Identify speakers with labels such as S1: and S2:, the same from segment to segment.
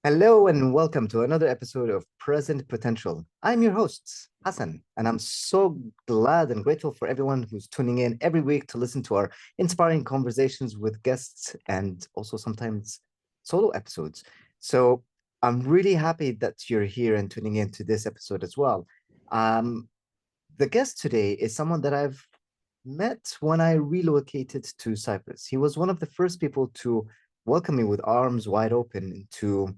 S1: Hello and welcome to another episode of Present Potential. I'm your host, Hassan, and I'm so glad and grateful for everyone who's tuning in every week to listen to our inspiring conversations with guests and also sometimes solo episodes. So I'm really happy that you're here and tuning in to this episode as well. Um, the guest today is someone that I've met when I relocated to Cyprus. He was one of the first people to welcome me with arms wide open into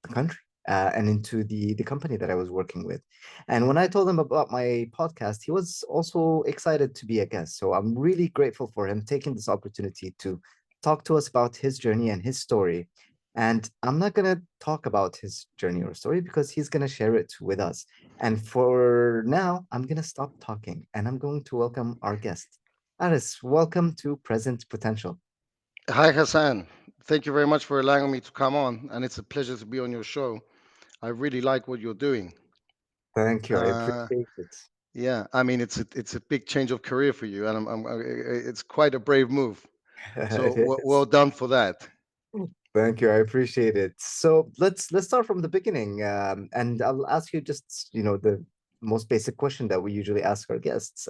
S1: the country and into the company that I was working with. And when I told him about my podcast, he was also excited to be a guest. So I'm really grateful for him taking this opportunity to talk to us about his journey and his story. And I'm not going to talk about his journey or story because he's going to share it with us. And for now, I'm going to stop talking and I'm going to welcome our guest. Aris, welcome to Present Potential.
S2: Hi, Hassan. Thank you very much for allowing me to come on, and it's a pleasure to be on your show. I really like what you're doing.
S1: Thank you. I
S2: Uh,
S1: appreciate it.
S2: yeah, I mean it's a big change of career for you, and it's quite a brave move. So
S1: It
S2: well
S1: is.
S2: done for that.
S1: Thank you. I appreciate it. So let's start from the beginning, and I'll ask you just the most basic question that we usually ask our guests.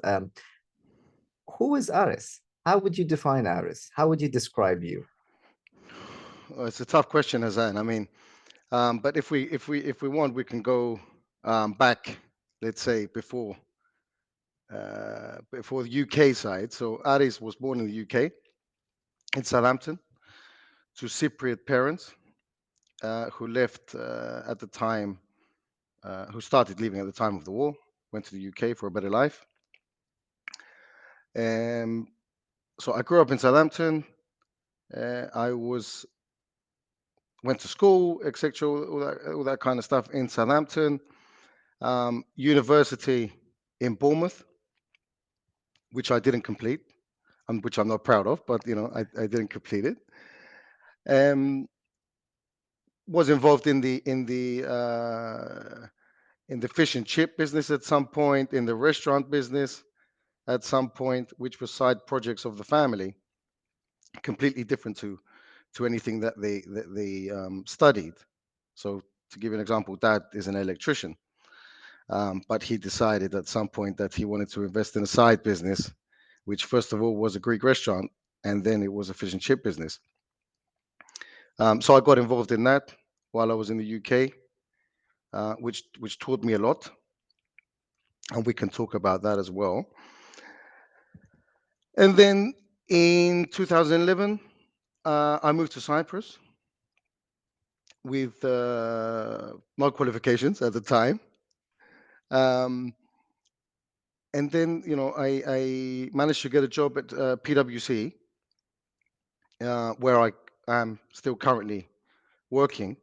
S1: Who is Aris? How would you define Aris? How would you describe you?
S2: It's a tough question, Hassan. I mean, but if we want, we can go back, let's say before the UK side. So Aris was born in the UK in Southampton to Cypriot parents who left at the time, who started leaving at the time of the war, went to the UK for a better life. Um, so I grew up in Southampton. I went to school, etc., all that kind of stuff in Southampton. University in Bournemouth, which I didn't complete, which I'm not proud of, but I didn't complete it. Um, was involved in the fish and chip business at some point, in the restaurant business at some point, which were side projects of the family, completely different to anything that they studied. So, to give you an example, Dad is an electrician, but he decided at some point that he wanted to invest in a side business, which first of all was a Greek restaurant, and then it was a fish and chip business. So I got involved in that while I was in the UK, which taught me a lot, and we can talk about that as well. And then in 2011, I moved to Cyprus with no qualifications at the time. Um, and then, I managed to get a job at PwC, where I am still currently working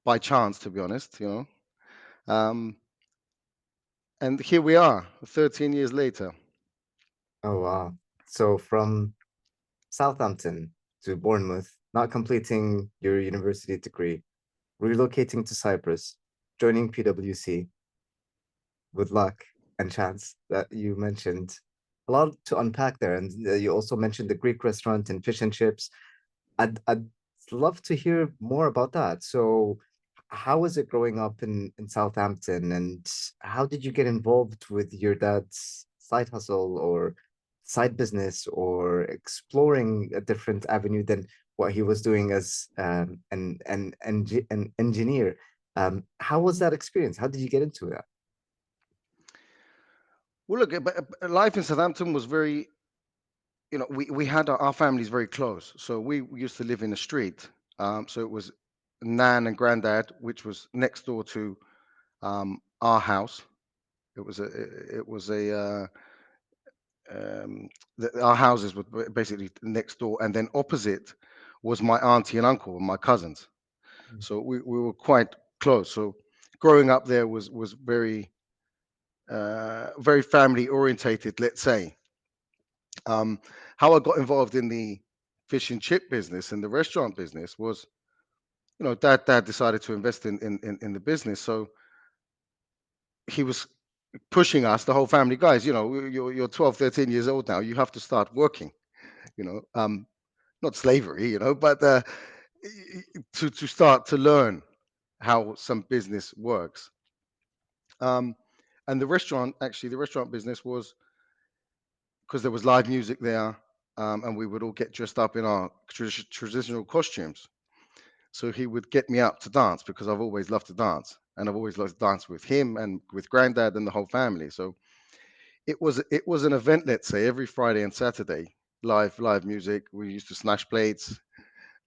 S2: by chance, to be honest. Um, and here we are, 13 years later.
S1: Oh wow. So from Southampton to Bournemouth, not completing your university degree, relocating to Cyprus, joining PwC with luck and chance that you mentioned. A lot to unpack there. And you also mentioned the Greek restaurant and fish and chips. I'd love to hear more about that. So, how was it growing up in Southampton, and how did you get involved with your dad's side hustle or side business or exploring a different avenue than what he was doing as an engineer? How was that experience? How did you get into that?
S2: Well, look, but life in Southampton was very, we had our families very close. So we used to live in a street. So it was Nan and Granddad, which was next door to our house. It was a um, our houses were basically next door, and then opposite was my auntie and uncle and my cousins. So we were quite close. So growing up there was very family orientated, let's say. Um, how I got involved in the fish and chip business and the restaurant business was, dad decided to invest in the business. So he was pushing us, the whole family, guys, you're 12, 13 years old now. You have to start working, you know, um, not slavery, but to start to learn how some business works. Um, and the restaurant business was because there was live music there, and we would all get dressed up in our traditional costumes. So he would get me up to dance because I've always loved to dance, and I've always loved to dance with him and with granddad and the whole family. So it was an event, let's say, every Friday and Saturday, live music. We used to smash plates,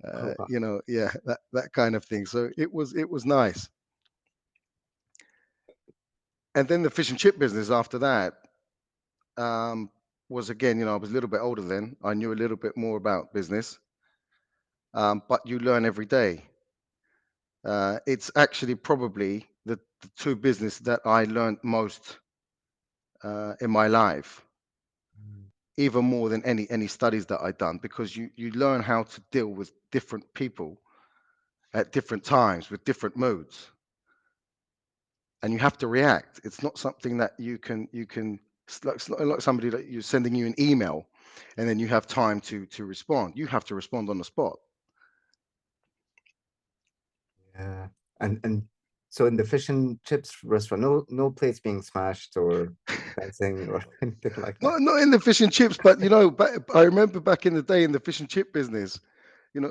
S1: Oh, wow.
S2: yeah, that kind of thing. So it was nice. And then the fish and chip business after that um, was again, I was a little bit older then. I knew a little bit more about business, but you learn every day. It's actually probably the two business that I learned most in my life,
S1: Mm.
S2: even more than any studies that I've done, because you learn how to deal with different people at different times with different moods, and you have to react. It's not something that you can. It's not like somebody that you're sending you an email, and then you have time to respond. You have to respond on the spot.
S1: Yeah. And so in the fish and chips restaurant, no plates being smashed or dancing or anything like that.
S2: Not in the fish and chips, but I remember back in the day in the fish and chip business.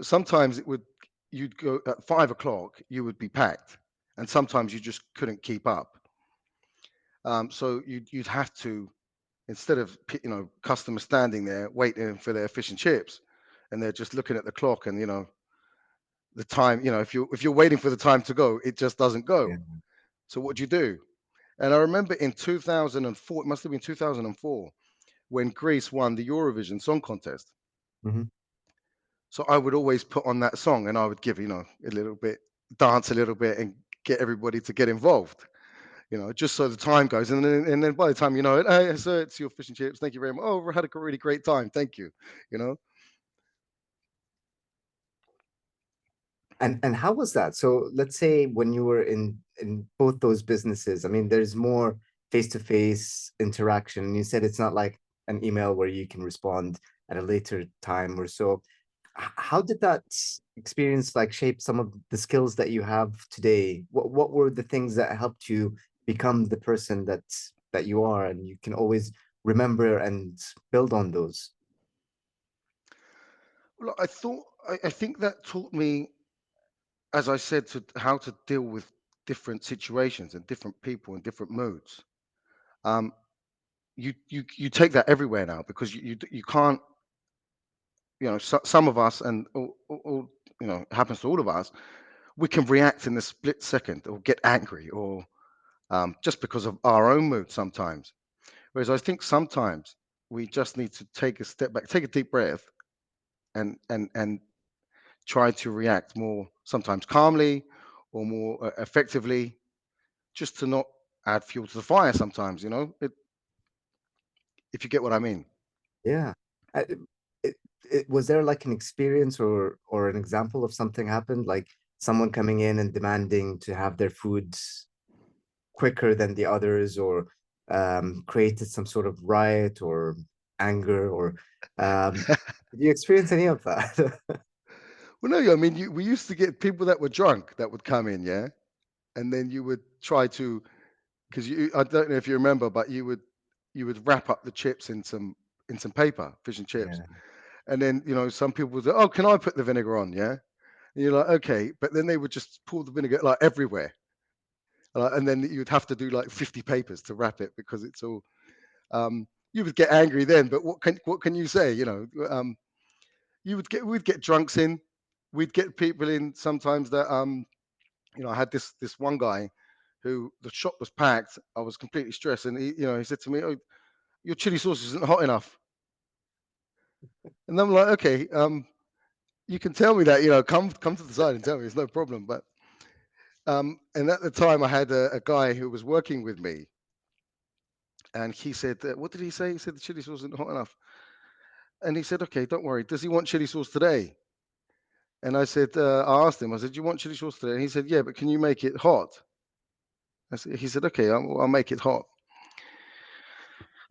S2: Sometimes you'd go at 5 o'clock, you would be packed, and sometimes you just couldn't keep up. So you'd have to, instead of customers standing there waiting for their fish and chips, and they're just looking at the clock, and the time. If you're waiting for the time to go, it just doesn't
S1: Yeah.
S2: go. So what do you do? And I remember in 2004, it must have been 2004, when Greece won the Eurovision Song Contest.
S1: Hmm.
S2: So I would always put on that song, and I would give, a little bit, dance a little bit, and get everybody to get involved, just so the time goes. And then by the time you know it, hey, sir, it's your fish and chips. Thank you very much. Oh, we had a really great time. Thank you. You know,
S1: And how was that? So let's say when you were in both those businesses, I mean, there's more face-to-face interaction. You said it's not like an email where you can respond at a later time or so. How did that experience like shape some of the skills that you have today? What were the things that helped you become the person that you are, and you can always remember and build on those?
S2: well, I think that taught me, as I said, to how to deal with different situations and different people and different moods. Um, you take that everywhere now, because you can't. Some of us, and it happens to all of us. We can react in a split second, or get angry, or just because of our own mood sometimes. Whereas I think sometimes we just need to take a step back, take a deep breath, and try to react more, sometimes calmly or more effectively, just to not add fuel to the fire. Sometimes, if you get what I mean.
S1: Yeah. I, was there like an experience or an example of something happened, like someone coming in and demanding to have their food quicker than the others, or created some sort of riot or anger, or did you experience any of that?
S2: Well, no, I mean, we used to get people that were drunk that would come in, yeah, and then you would try to, because I don't know if you remember, but you would wrap up the chips in some paper, fish and chips,
S1: Yeah,
S2: and then some people would say, "Oh, can I put the vinegar on?" Yeah, and you're like, "Okay," but then they would just pour the vinegar like everywhere, and then you'd have to do like 50 papers to wrap it, because it's all. You would get angry then, but what can you say? We'd get drunks in, we'd get people in sometimes that I had this one guy who, the shop was packed. I was completely stressed, and he said to me, "Oh, your chili sauce isn't hot enough." And I'm like, "Okay, you can tell me that, come to the side and tell me, it's no problem." But and at the time, I had a guy who was working with me, and he said, "What did he say?" He said the chili sauce isn't hot enough, and he said, "Okay, don't worry. Does he want chili sauce today?" And I said, I asked him, I said, "Do you want chili sauce today?" And he said, "Yeah, but can you make it hot?" He said, "Okay, I'll make it hot."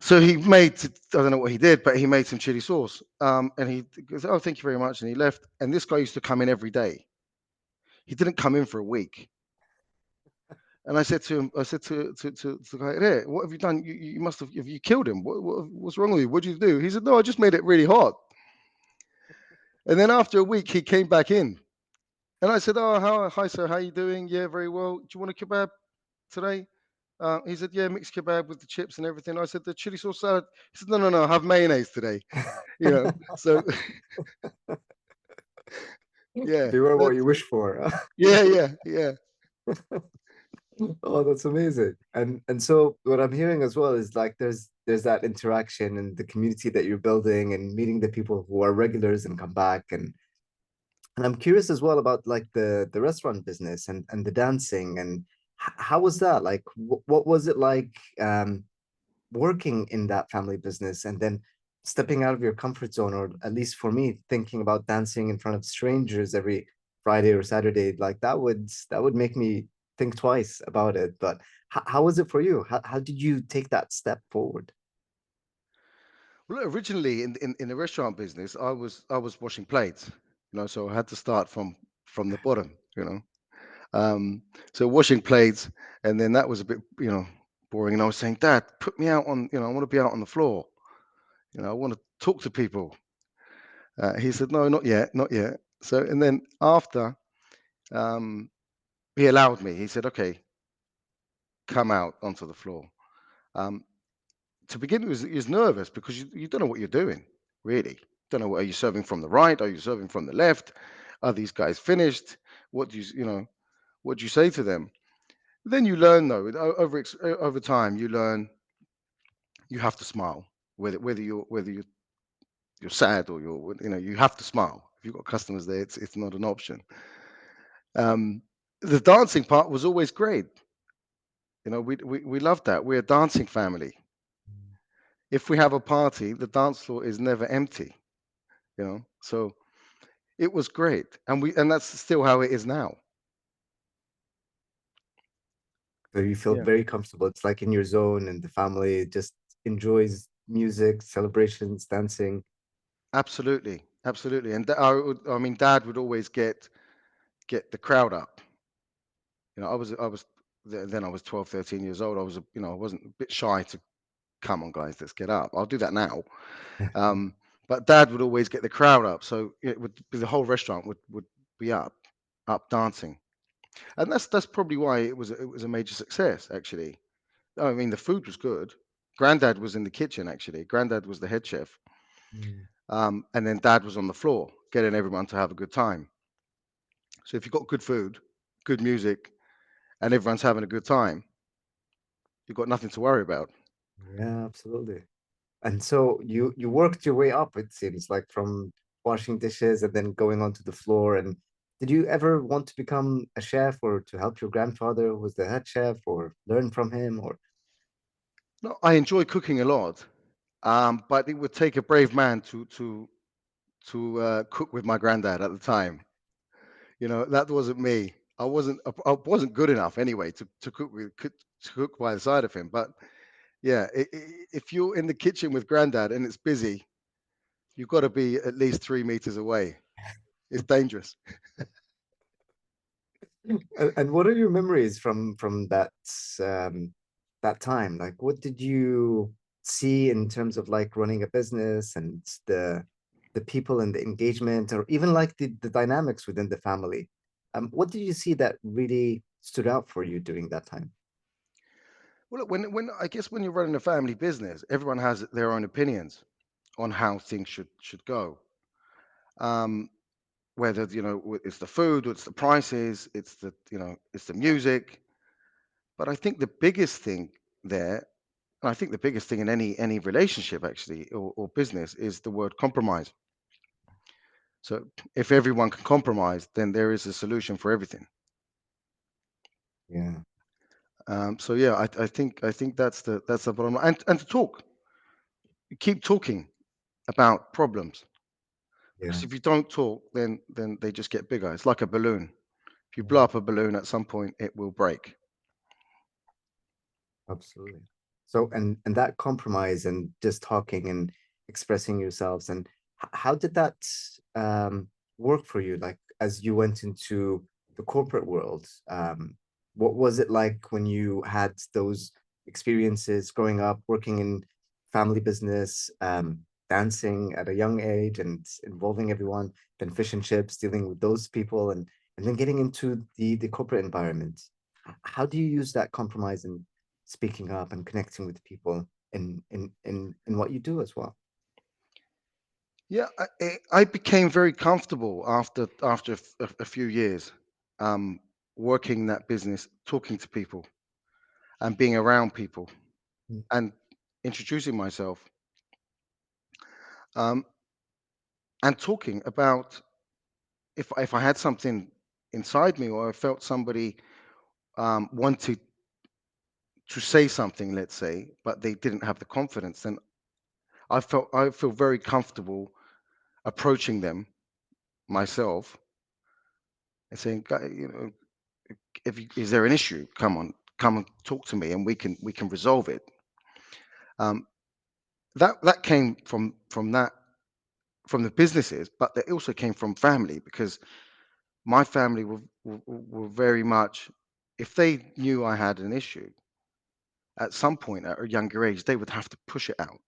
S2: So he made, I don't know what he did, but he made some chili sauce. And he goes, "Oh, thank you very much." And he left. And this guy used to come in every day. He didn't come in for a week. And I said to him, I said to the guy, "There, what have you done? You must have you killed him? What's wrong with you? What did you do?" He said, "No, I just made it really hot." And then after a week, he came back in. And I said, "Oh, hi, sir. How you doing? Yeah, very well. Do you want a kebab today?" He said, "Yeah, mixed kebab with the chips and everything." I said, "The chili sauce salad." He said, "No, I have mayonnaise today." You know, so yeah,
S1: Beware what
S2: that's
S1: you wish for.
S2: yeah.
S1: Oh, that's amazing. And so what I'm hearing as well is like there's that interaction and the community that you're building and meeting the people who are regulars and come back and I'm curious as well about like the restaurant business and the dancing and how was that? Like what was it like working in that family business and then stepping out of your comfort zone, or at least for me, thinking about dancing in front of strangers every Friday or Saturday, like that would make me think twice about it. But how was it for you? How did you take that step forward?
S2: Well, originally in the restaurant business, I was washing plates, so I had to start from the bottom. Um, so washing plates, and then that was a bit, boring. And I was saying, "Dad, put me out on, I want to be out on the floor. I want to talk to people." He said, "No, not yet, not yet." So, and then after, um, he allowed me. He said, "Okay, come out onto the floor." Um, to begin with, he was nervous because you don't know what you're doing, really. Don't know, are you serving from the right? Are you serving from the left? Are these guys finished? What do what do you say to them? Then you learn, though, over time, you learn you have to smile, whether you're sad or you have to smile. If you've got customers there, it's not an option. Um, the dancing part was always great. We love that. We're a dancing family. If we have a party, the dance floor is never empty. So it was great, and that's still how it is now.
S1: So you feel
S2: Yeah,
S1: very comfortable. It's like in your zone and the family just enjoys music, celebrations, dancing.
S2: absolutely. And I mean, Dad would always get the crowd up. Then I was 12, 13 years old. I wasn't a bit shy to come on, guys, let's get up. I'll do that now. Um, but Dad would always get the crowd up, so it would be the whole restaurant would be up dancing, and that's probably why it was a major success actually. I mean, the food was good. Granddad was in the kitchen actually. Granddad was the head chef,
S1: Mm.
S2: and then Dad was on the floor getting everyone to have a good time. So if you've got good food, good music, and everyone's having a good time, you've got nothing to worry about.
S1: Yeah, absolutely. And so you worked your way up, it seems like from washing dishes and then going onto the floor. And did you ever want to become a chef or to help your grandfather who was the head chef or learn from him or
S2: No, I enjoy cooking a lot, but it would take a brave man to cook with my granddad at the time. That wasn't me. I wasn't good enough anyway to cook by the side of him. But yeah, if you're in the kitchen with granddad and it's busy, you've got to be at least 3 meters away. It's dangerous.
S1: and what are your memories from that time? Like what did you see in terms of like running a business and the people and the engagement or even like the dynamics within the family? What did you see that really stood out for you during that time?
S2: Well, look, when I guess when you're running a family business, everyone has their own opinions on how things should go. Um, whether it's the food, or it's the prices, it's the music. But I think the biggest thing there, and I think the biggest thing in any relationship actually, or business, is the word compromise. So if everyone can compromise, then there is a solution for everything.
S1: Yeah,
S2: So yeah, I think that's the bottom line. And to talk, keep talking about problems,
S1: yeah,
S2: because if you don't talk, then they just get bigger. It's like a balloon. If you blow
S1: yeah,
S2: up a balloon, at some point it will break.
S1: absolutely. So, and that compromise and just talking and expressing yourselves, and how did that um, work for you? Like as you went into the corporate world, what was it like when you had those experiences growing up, working in family business, dancing at a young age, and involving everyone, then fish and chips, dealing with those people, and then getting into the corporate environment? How do you use that compromise and speaking up and connecting with people in what you do as well?
S2: Yeah, I became very comfortable after a few years um, working that business, talking to people and being around people
S1: Mm.
S2: and introducing myself, um, and talking about if I had something inside me or I felt somebody wanted to say something, let's say, but they didn't have the confidence, then I feel very comfortable approaching them myself and saying, You know, if you, is there an issue? Come and talk to me, and we can resolve it." Um, that came from the businesses, but it also came from family because my family were very much, if they knew I had an issue at some point at a younger age, they would have to push it out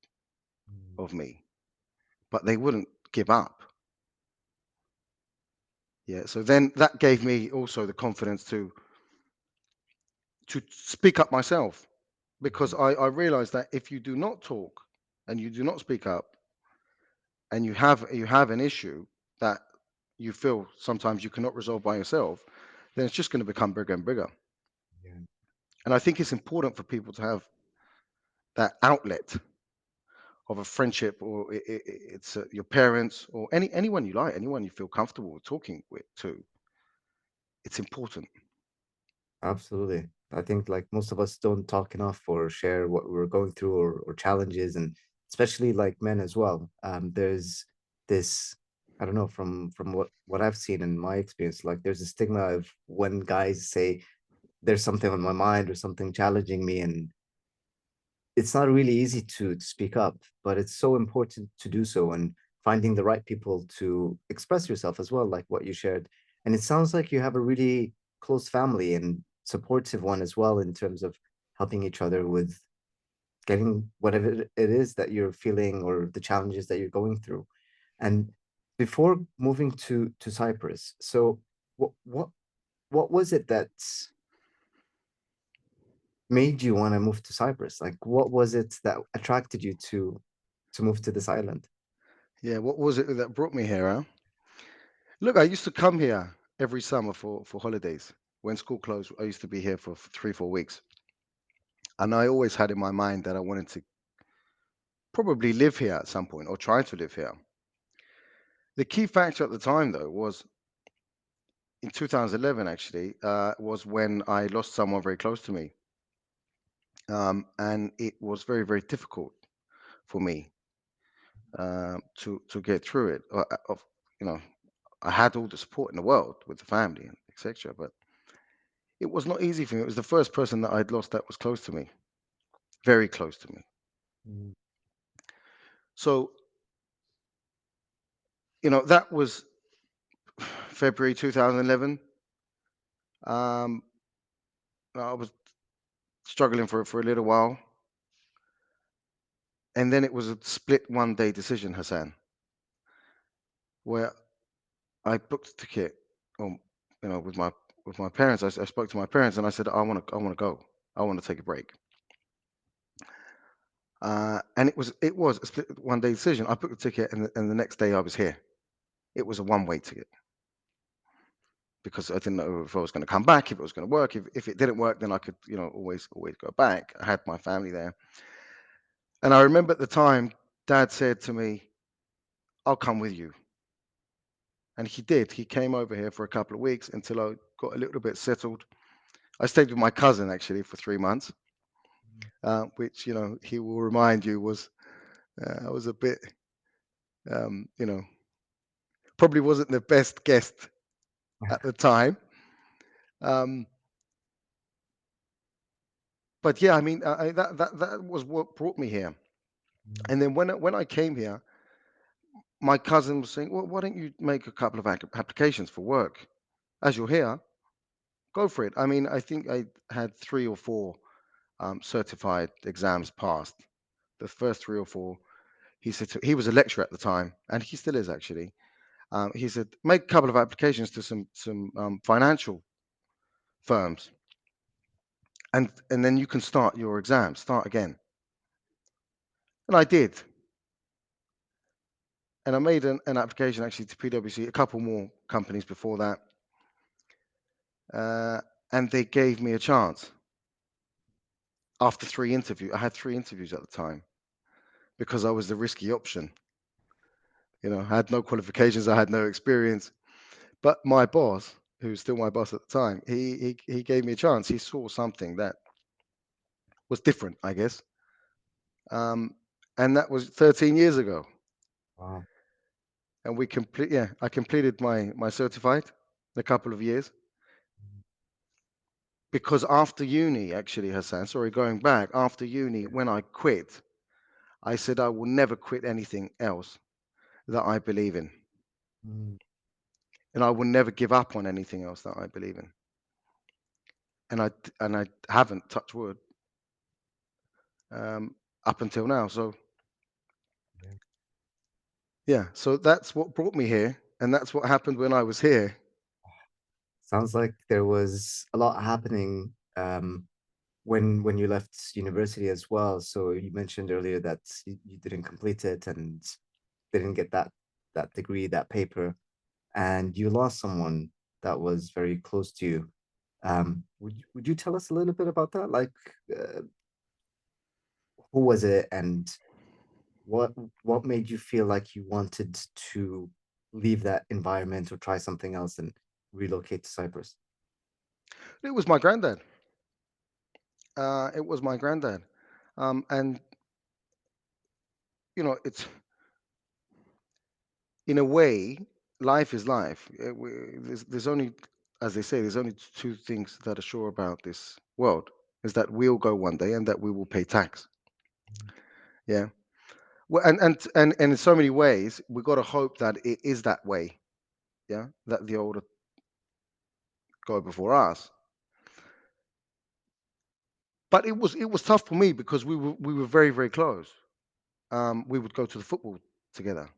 S1: Mm.
S2: of me, but they wouldn't give up. Yeah, so then that gave me also the confidence to speak up myself because
S1: Mhm.
S2: I realized that if you do not talk and you do not speak up and you have an issue that you feel sometimes you cannot resolve by yourself, then it's just going to become bigger and bigger.
S1: Yeah,
S2: And I think it's important for people to have that outlet of a friendship, or it's your parents or anyone you like, anyone you feel comfortable with talking with too. It's important.
S1: absolutely. I think like most of us don't talk enough or share what we're going through or challenges, and especially like men as well. There's this, I don't know, from what I've seen in my experience, like there's a stigma of when guys say there's something on my mind or something challenging me, and it's not really easy to speak up, but it's so important to do so, and finding the right people to express yourself as well, like what you shared. And it sounds like you have a really close family and supportive one as well in terms of helping each other with getting whatever it is that you're feeling or the challenges that you're going through. And before moving to Cyprus, so what was it that made you want to move to Cyprus? Like, what was it that attracted you to move to this island?
S2: Yeah, what was it that brought me here? Huh? Look, I used to come here every summer for holidays. When school closed, I used to be here for 3 4 weeks, and I always had in my mind that I wanted to probably live here at some point or try to live here. The key factor at the time, though, was in 2011. Actually, was when I lost someone very close to me, and it was very very difficult for me to get through it. Of you know, I had all the support in the world with the family and etc. But it was not easy for me. It was the first person that I'd lost that was close to me, very close to me.
S1: Mm.
S2: So, that was February 2011. Um, I was struggling for a little while, and then it was a split one day decision, Hassan, where I booked a ticket. Um, with my parents. I spoke to my parents and I said, I want to go. I want to take a break. And it was a split one day decision. I booked the ticket, and the next day I was here. It was a one way ticket because I didn't know if I was going to come back, if it was going to work. If it didn't work, then I could, always go back. I had my family there. And I remember at the time, Dad said to me, "I'll come with you." And he did. He came over here for a couple of weeks until I got a little bit settled. I stayed with my cousin actually for 3 months, which, he will remind you was a bit, um, you know, probably wasn't the best guest at the time. Um, but yeah, I mean, that was what brought me here.
S1: Mm.
S2: And then when I came here, my cousin was saying, "Well, why don't you make a couple of applications for work? As you're here, go for it." I mean, I think I had 3 or 4 certified exams passed. The first 3 or 4, he said he was a lecturer at the time, and he still is actually. He said, make a couple of applications to some financial firms, and then you can start your exams, start again. And I did, and I made an application actually to PwC, a couple more companies before that, uh, and they gave me a chance after 3 interviews. I had 3 interviews at the time because I was the risky option. You know, I had no qualifications, I had no experience, but my boss, who's still my boss at the time, he gave me a chance. He saw something that was different, I guess. Um, and that was 13 years ago.
S1: Wow.
S2: And I completed my certified in a couple of years because after uni, actually, Hassan, sorry, going back after uni,
S1: Yeah.
S2: when I quit, I said I will never quit anything else that I believe in,
S1: Mm.
S2: and I will never give up on anything else that I believe in. And I haven't touched wood um, up until now. So
S1: Yeah.
S2: yeah, so that's what brought me here, and that's what happened when I was here.
S1: Sounds like there was a lot happening when you left university as well. So you mentioned earlier that you didn't complete it and didn't get that degree, that paper, and you lost someone that was very close to you. Would you tell us a little bit about that? Like, who was it, and what what made you feel like you wanted to leave that environment or try something else and relocate to Cyprus?
S2: It was my granddad. It was my granddad, and it's in a way, life is life. There's only, as they say, there's only two things that are sure about this world: is that we'll go one day and that we will pay tax. Yeah. Well, and in so many ways, we've got to hope that it is that way. Yeah, that the older go before us. But it was tough for me because we were very very close. We would go to the football together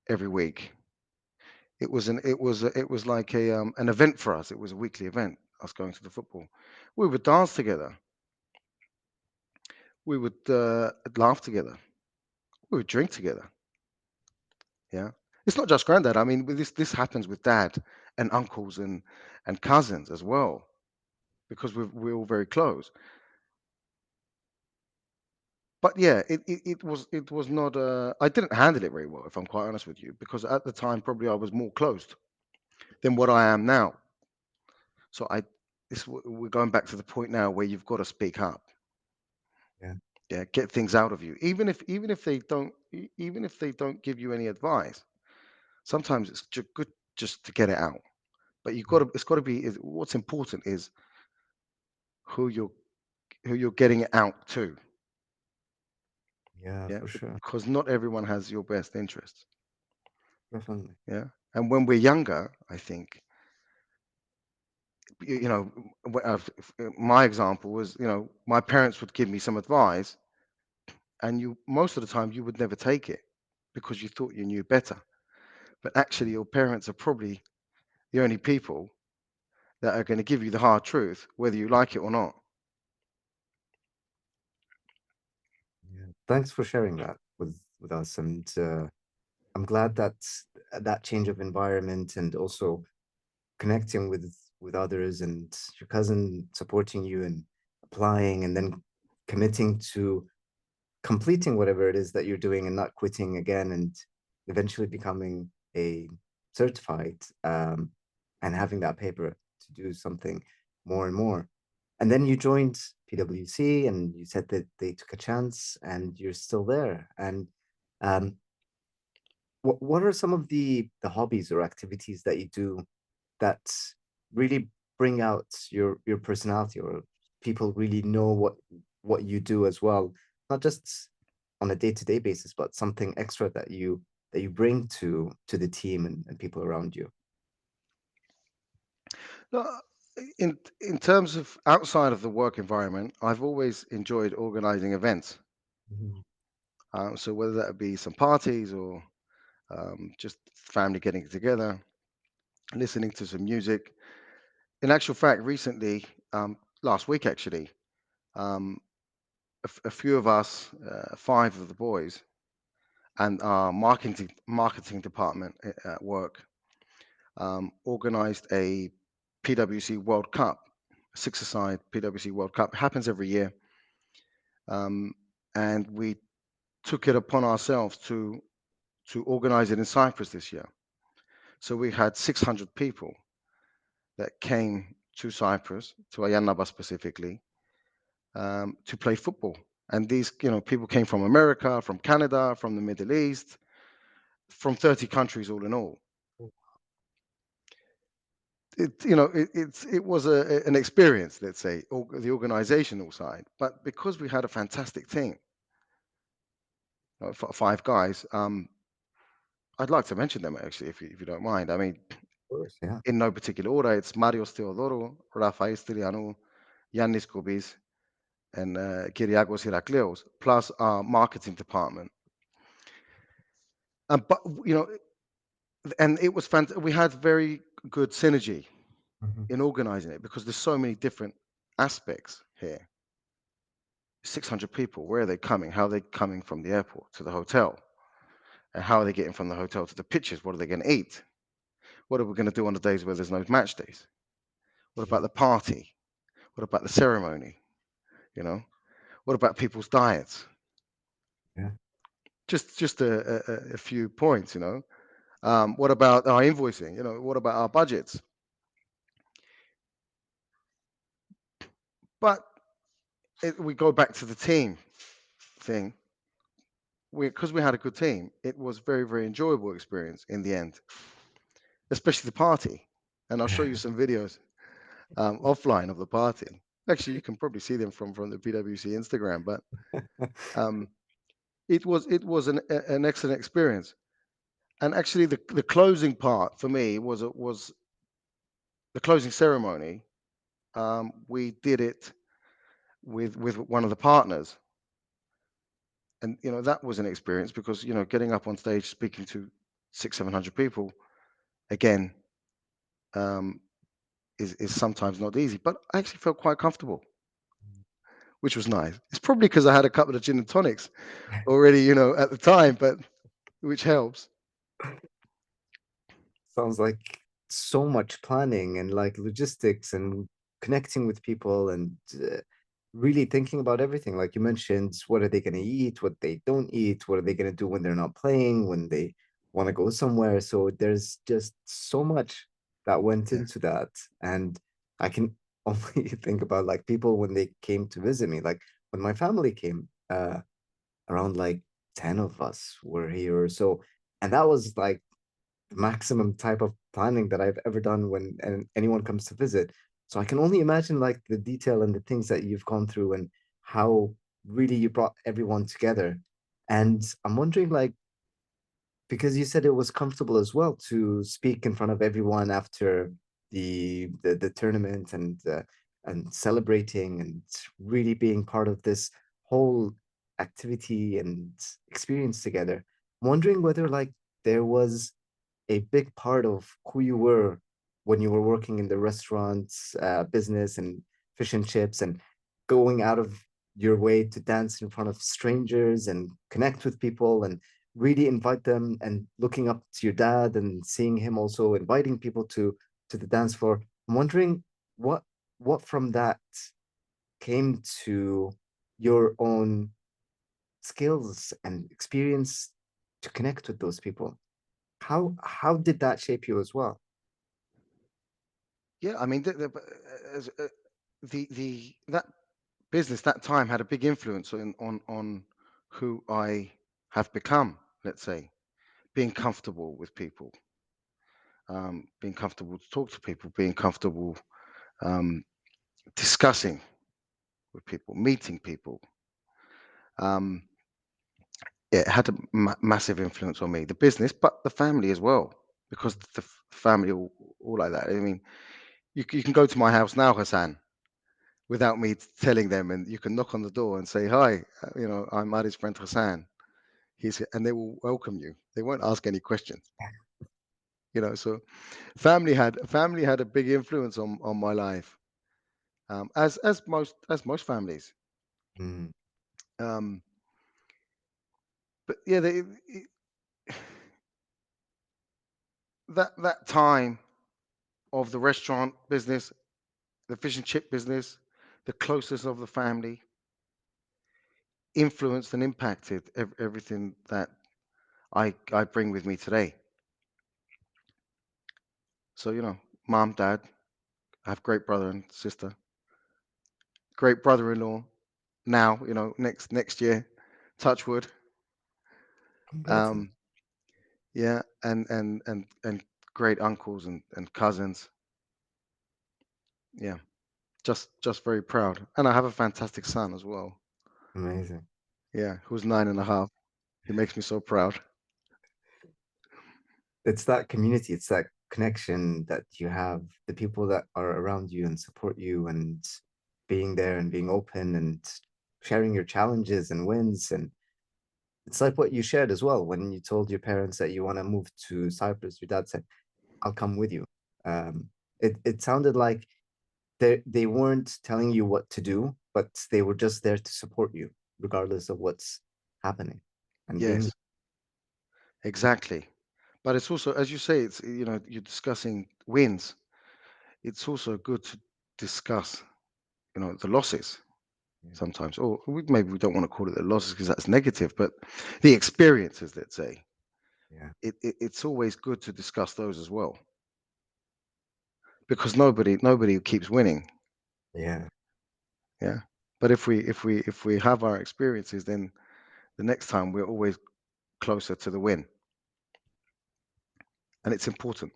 S2: every week. It was like an event for us. It was a weekly event. Us going to the football. We would dance together. We would laugh together. We would drink together. Yeah, it's not just granddad. I mean, this happens with dad and uncles and cousins as well because we're all very close. But yeah, it was not. I didn't handle it very well, if I'm quite honest with you, because at the time probably I was more closed than what I am now. So we're going back to the point now where you've got to speak up.
S1: Yeah,
S2: Yeah, get things out of you, even if they don't even if they don't give you any advice. Sometimes it's good just to get it out. But it's got to be what's important is who you're who you're getting it out to.
S1: yeah,
S2: Yeah,
S1: for sure,
S2: because not everyone has your best interests.
S1: definitely.
S2: Yeah, and when we're younger, I think you know my example was my parents would give me some advice, and you most of the time you would never take it because you thought you knew better. But actually, your parents are probably the only people that are going to give you the hard truth, whether you like it or not.
S1: Yeah. Thanks for sharing that with us, and I'm glad that that change of environment and also connecting with others and your cousin supporting you and applying and then committing to completing whatever it is that you're doing and not quitting again and eventually becoming a certified and having that paper to do something more and more. And then you joined PwC and you said that they took a chance and you're still there. And um, what are some of the hobbies or activities that you do that really bring out your personality or people really know what you do as well, not just on a day-to-day basis, but something extra that you bring to the team and people around you.
S2: No, in terms of outside of the work environment, I've always enjoyed organizing events.
S1: Mhm.
S2: So whether that be some parties or just family getting together, listening to some music. In actual fact, recently, last week actually, um, a few of us, five of the boys, and our marketing department at work organized a PwC World Cup, a six-a-side PwC World Cup. It happens every year, um, and we took it upon ourselves to organize it in Cyprus this year. So we had 600 people that came to Cyprus, to Ayanaba specifically, to play football. And these, people came from America, from Canada, from the Middle East, from 30 countries all in all. It was an experience, let's say, the organizational side. But because we had a fantastic team, five guys, I'd like to mention them actually, if you don't mind. I mean,
S1: Of course, yeah.
S2: in no particular order, it's Marios Theodoro, Rafael Stylianou, Yannis Koubis, and Kyriakos Herakleos, plus our marketing department. But and it was fantastic. We had very good synergy
S1: Mhm.
S2: in organizing it because there's so many different aspects here. 600 people. Where are they coming? How are they coming from the airport to the hotel? And how are they getting from the hotel to the pitches? What are they going to eat? What are we going to do on the days where there's no match days? What about the party? What about the ceremony? You know, what about people's diets?
S1: Yeah.
S2: Just a few points. What about our invoicing? What about our budgets? But we go back to the team thing. Because we had a good team, it was very, very enjoyable experience in the end, especially the party. And I'll show you some videos offline of the party. Actually, you can probably see them from the PwC Instagram. But um, it was an excellent experience. And actually, the closing part for me was the closing ceremony. We did it with one of the partners, and that was an experience because getting up on stage speaking to 600-700 people again, um, is sometimes not easy, but I actually felt quite comfortable, which was nice. It's probably because I had a couple of gin and tonics already, at the time, but which helps.
S1: Sounds like so much planning and like logistics and connecting with people and really thinking about everything. Like you mentioned, what are they going to eat, what they don't eat, what are they going to do when they're not playing, when they want to go somewhere. So there's just so much that went
S2: Yeah,
S1: into that. And I can only think about like people when they came to visit me, like when my family came, around like 10 of us were here or so. And that was like maximum type of planning that I've ever done when anyone comes to visit. So I can only imagine like the detail and the things that you've gone through and how really you brought everyone together. And I'm wondering like because you said it was comfortable as well to speak in front of everyone after the tournament and celebrating and really being part of this whole activity and experience together. I'm wondering whether like there was a big part of who you were when you were working in the restaurants business and fish and chips and going out of your way to dance in front of strangers and connect with people and really invite them and looking up to your dad and seeing him also inviting people to the dance floor. I'm wondering what what from that came to your own skills and experience to connect with those people. How did that shape you as well?
S2: yeah. I mean, the that business that time had a big influence on who I have become. Let's say being comfortable with people, being comfortable to talk to people, being comfortable um, discussing. with people, meeting people. Um, it had a massive influence on me, the business, but the family as well, because the family all like that. I mean, you can go to my house now, Hassan, without me telling them, and you can knock on the door and say, "Hi, I'm Aris' friend Hassan." And they will welcome you. They won't ask any questions. So family had a big influence on my life, as most families.
S1: Mm.
S2: Um, but yeah, that time of the restaurant business, the fish and chip business, the closeness of the family influenced and impacted everything that I bring with me today. So, mom, dad, I have great brother and sister, great brother-in-law now, next year, touch wood.
S1: Congratulations.
S2: Um, yeah, and great uncles and cousins. Yeah, just very proud. And I have a fantastic son as well.
S1: Amazing.
S2: Yeah, who's 9.5. He makes me so proud.
S1: It's that community, it's that connection that you have, the people that are around you and support you, and being there and being open and sharing your challenges and wins. And it's like what you shared as well when you told your parents that you want to move to Cyprus. Your dad said, "I'll come with you." It sounded like they weren't telling you what to do, but they were just there to support you, regardless of what's happening, and being
S2: Yes, exactly. But it's also, as you say, you're discussing wins. It's also good to discuss, the losses
S1: yeah,
S2: sometimes, or maybe we don't want to call it the losses because that's negative, but the experiences, let's say,
S1: yeah,
S2: it's always good to discuss those as well, because nobody keeps winning.
S1: yeah.
S2: Yeah. But if we have our experiences, then the next time we're always closer to the win, and it's important.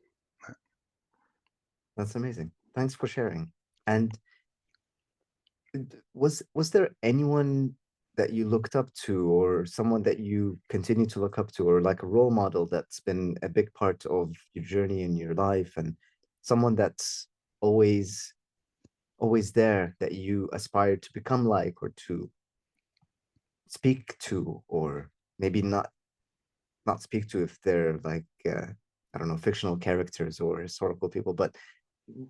S1: That's amazing. Thanks for sharing. And was there anyone that you looked up to, or someone that you continue to look up to, or like a role model that's been a big part of your journey in your life, and someone that's always always there that you aspire to become like, or to speak to, or maybe not speak to if they're like I don't know, fictional characters or historical people, but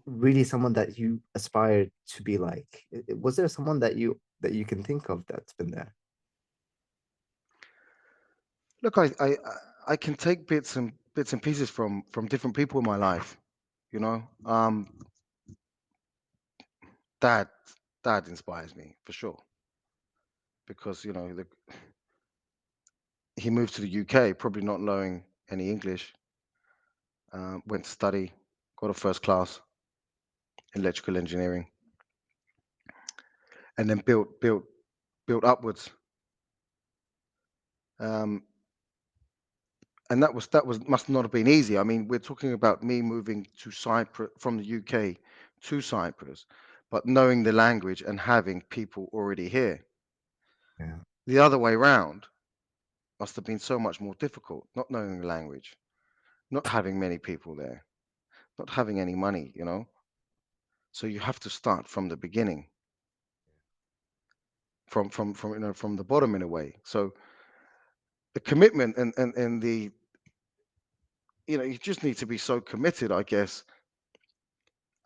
S1: really someone that you aspire to be like. Was there someone that you can think of that's been there?
S2: Look, I can take bits and pieces from different people in my life. You know, dad dad inspires me for sure, because he moved to the UK probably not knowing any English. Went to study, got a first class in electrical engineering, and then built upwards. Um, and that was must not have been easy. I mean, we're talking about me moving to Cyprus from the UK to Cyprus, but knowing the language and having people already here.
S1: Yeah,
S2: The other way round must have been so much more difficult, not knowing the language, not having many people there, not having any money, So you have to start from the beginning, from the bottom in a way. So the commitment and the you just need to be so committed, I guess,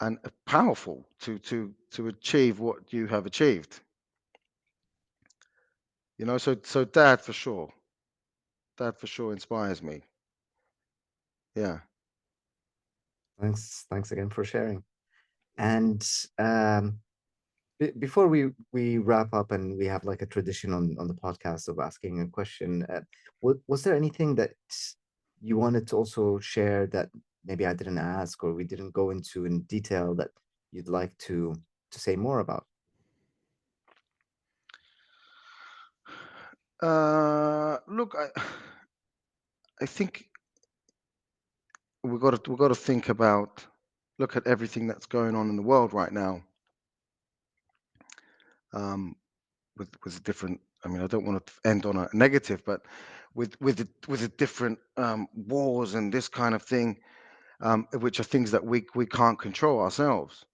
S2: and powerful to achieve what you have achieved. So dad for sure inspires me. Yeah.
S1: thanks again for sharing. And um before we wrap up, and we have like a tradition on the podcast of asking a question, was there anything that you wanted to also share that maybe I didn't ask, or we didn't go into in detail, that you'd like to say more about?
S2: Look, I think we got to think about, look at everything that's going on in the world right now. um, with a different. I mean, I don't want to end on a negative, but with the different wars and this kind of thing, which are things that we can't control ourselves.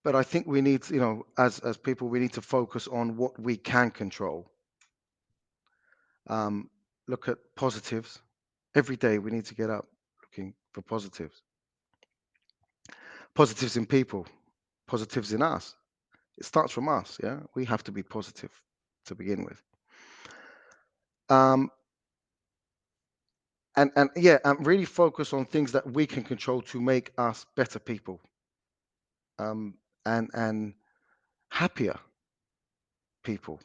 S2: But I think we need, as people, we need to focus on what we can control. Um, Look at positives. Every day we need to get up looking for positives. Positives in people, positives in us. It starts from us, yeah? We have to be positive to begin with. Um, and yeah, and really focus on things that we can control to make us better people, um, and happier people.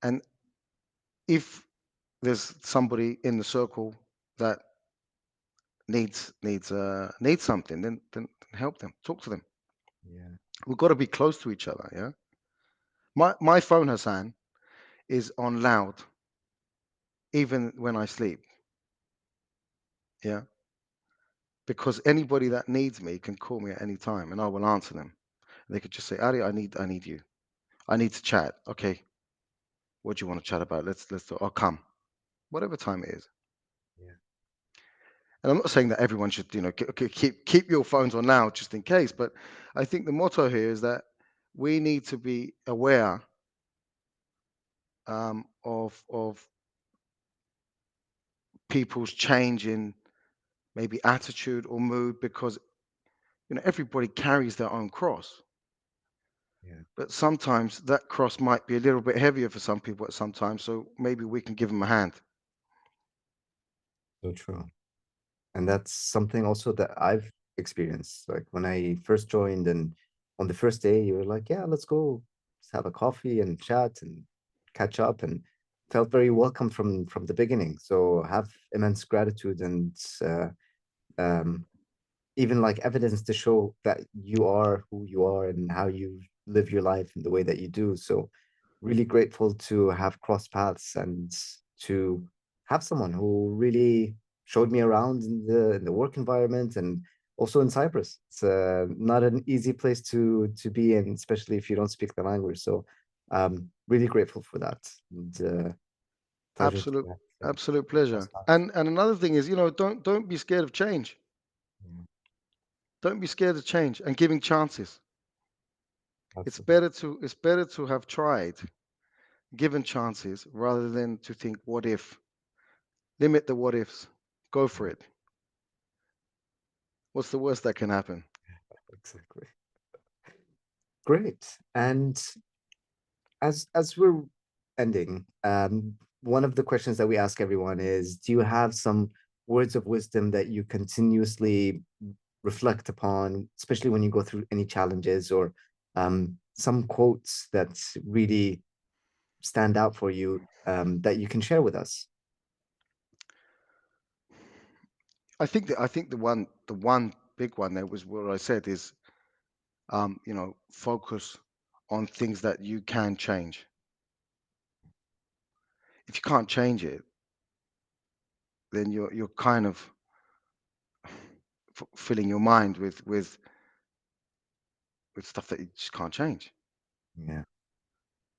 S2: And if there's somebody in the circle that needs something, then help them, talk to them.
S1: Yeah.
S2: We've got to be close to each other. Yeah. My phone, Hassan, is on loud even when I sleep. Yeah. Because anybody that needs me can call me at any time, and I will answer them. They could just say, Ari, I need you. I need to chat. Okay. What do you want to chat about? Let's do. I'll come, whatever time it is.
S1: Yeah.
S2: And I'm not saying that everyone should, keep your phones on now just in case, but I think the motto here is that we need to be aware, of people's change in maybe attitude or mood, because everybody carries their own cross,
S1: Yeah.
S2: but sometimes that cross might be a little bit heavier for some people at some time, so maybe we can give them a hand.
S1: So true. And that's something also that I've experienced. Like when I first joined, and on the first day, you were like, "Yeah, let's go, let's have a coffee and chat and catch up," and felt very welcome from the beginning. So have immense gratitude and uh, um, even like evidence to show that you are who you are and how you live your life in the way that you do. So really grateful to have crossed paths and to have someone who really showed me around in the work environment and also in Cyprus. It's not an easy place to be in, especially if you don't speak the language. So really grateful for that. And pleasure to
S2: Absolute,
S1: have
S2: absolute pleasure.
S1: crossed paths.
S2: And another thing is, don't be scared of change.
S1: Yeah,
S2: Don't be scared of change and giving chances. It's
S1: absolutely.
S2: better to have tried, given chances, rather than to think what if. Limit the what ifs. Go for it. What's the worst that can happen?
S1: Exactly. Great. And as we're ending, one of the questions that we ask everyone is, do you have some words of wisdom that you continuously reflect upon, especially when you go through any challenges, or some quotes that really stand out for you, that you can share with us?
S2: I think the one big one there was what I said is, focus on things that you can change. If you can't change it, then you're kind of filling your mind with stuff that you just can't change.
S1: Yeah,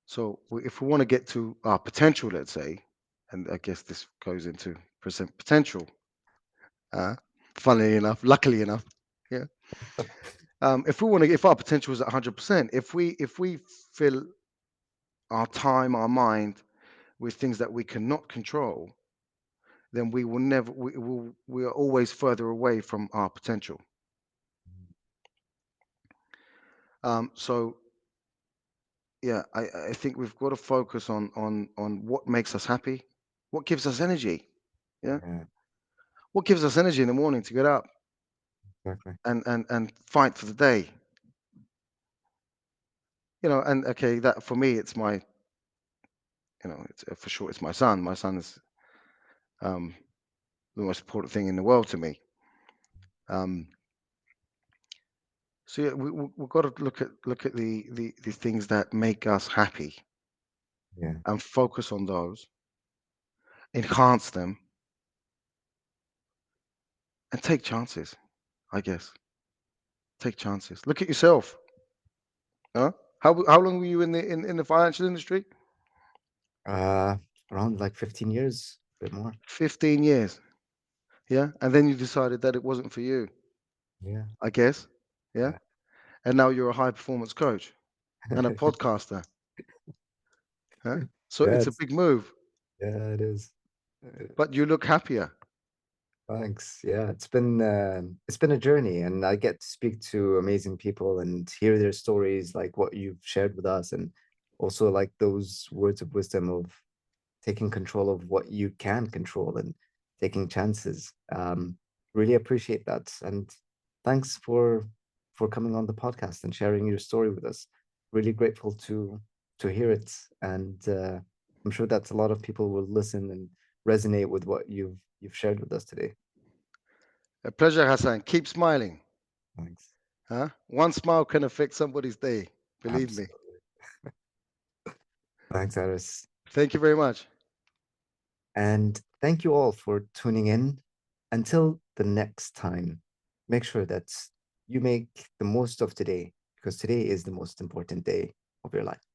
S2: So if we want to get to our potential, let's say, and I guess this goes into present potential. Uh, Funnily enough, luckily enough, yeah. If our potential is at 100%, if we fill our time, our mind with things that we cannot control, then we will never. We are always further away from our potential. So yeah, I think we've got to focus on what makes us happy, what gives us energy. Yeah,
S1: yeah,
S2: what gives us energy in the morning to get up
S1: exactly.
S2: and fight for the day. And okay, that for me, it's my, it's for sure, it's my son. My son is um, the most important thing in the world to me. Um, so yeah, we've got to look at the things that make us happy
S1: Yeah,
S2: and focus on those, enhance them, and take chances. I guess take chances. Look at yourself. Huh? How long were you in the financial industry?
S1: Uh, Around like 15 years, a bit more.
S2: 15 years. Yeah. And then you decided that it wasn't for you,
S1: Yeah.
S2: I guess. Yeah.
S1: Yeah.
S2: And now you're a high performance coach and a podcaster. Huh? So
S1: Yeah,
S2: it's a big move,
S1: yeah, it is.
S2: but you look happier.
S1: Thanks. Yeah, it's been a journey, and I get to speak to amazing people and hear their stories, like what you've shared with us, and also like those words of wisdom of taking control of what you can control and taking chances. Really appreciate that, and thanks for coming on the podcast and sharing your story with us. Really grateful to hear it, and I'm sure that a lot of people will listen and resonate with what you've shared with us today.
S2: A pleasure, Hassan. Keep smiling.
S1: Thanks.
S2: Huh? One smile can affect somebody's day. Believe me.
S1: Absolutely. Thanks, Aris.
S2: Thank you very much.
S1: And thank you all for tuning in. Until the next time, make sure that you make the most of today because today is the most important day of your life.